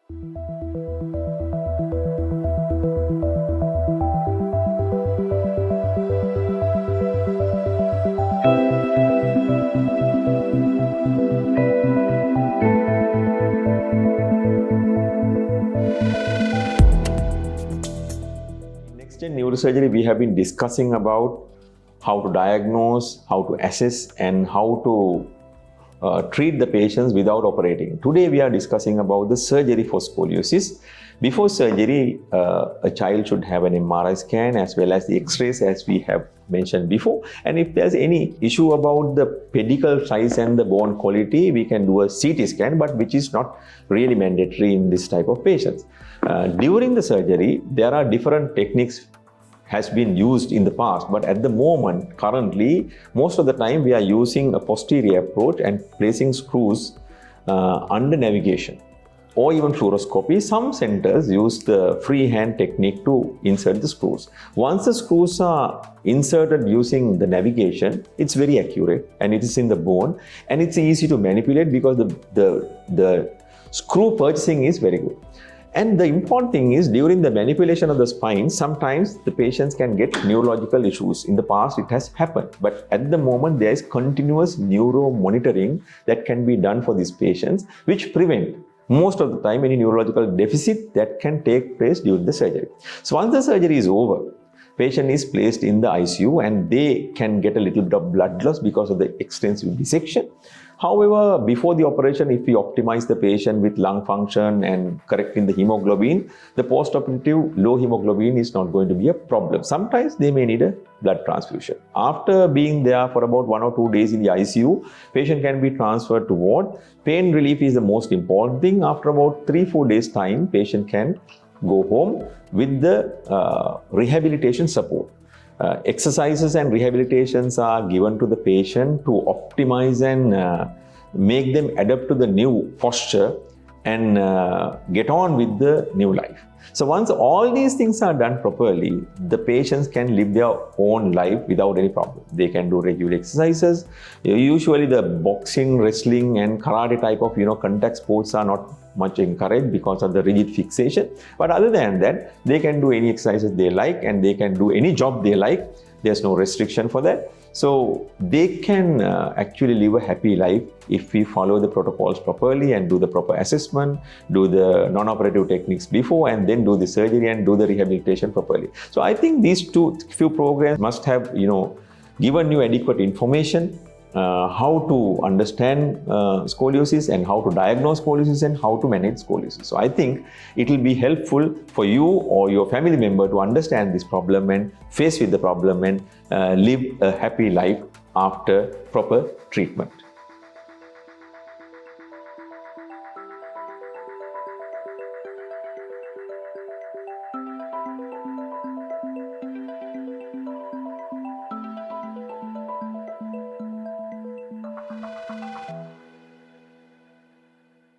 In neurosurgery, we have been discussing about how to diagnose, how to assess, and how to treat the patients without operating. Today, we are discussing about the surgery for scoliosis. Before surgery, a child should have an MRI scan as well as the X-rays, as we have mentioned before. And if there's any issue about the pedicle size and the bone quality, we can do a CT scan, but which is not really mandatory in this type of patients. During the surgery, there are different techniques has been used in the past, but at the moment, currently, most of the time we are using a posterior approach and placing screws under navigation or even fluoroscopy. Some centers use the freehand technique to insert the screws. Once the screws are inserted using the navigation, it's very accurate and it is in the bone and it's easy to manipulate because the screw purchasing is very good. And the important thing is, during the manipulation of the spine, sometimes the patients can get neurological issues. In the past, it has happened. But at the moment, there is continuous neuro monitoring that can be done for these patients, which prevent most of the time any neurological deficit that can take place during the surgery. So once the surgery is over, patient is placed in the ICU and they can get a little bit of blood loss because of the extensive dissection. However, before the operation, if we optimize the patient with lung function and correcting the hemoglobin, the post-operative low hemoglobin is not going to be a problem. Sometimes they may need a blood transfusion. After being there for about 1 or 2 days in the ICU, patient can be transferred to ward. Pain relief is the most important thing. After about 3-4 days time, patient can go home with the rehabilitation support. Exercises and rehabilitations are given to the patient to optimize and make them adapt to the new posture and get on with the new life. So once all these things are done properly, the patients can live their own life without any problem. They can do regular exercises. Usually the boxing, wrestling and karate type of contact sports are not much encouraged because of the rigid fixation. But other than that, they can do any exercises they like and they can do any job they like. There's no restriction for that. So they can actually live a happy life if we follow the protocols properly and do the proper assessment, do the non-operative techniques before and then do the surgery and do the rehabilitation properly. So I think these few programs must have given you adequate information how to understand scoliosis and how to diagnose scoliosis and how to manage scoliosis. So I think it will be helpful for you or your family member to understand this problem and face with the problem and live a happy life after proper treatment.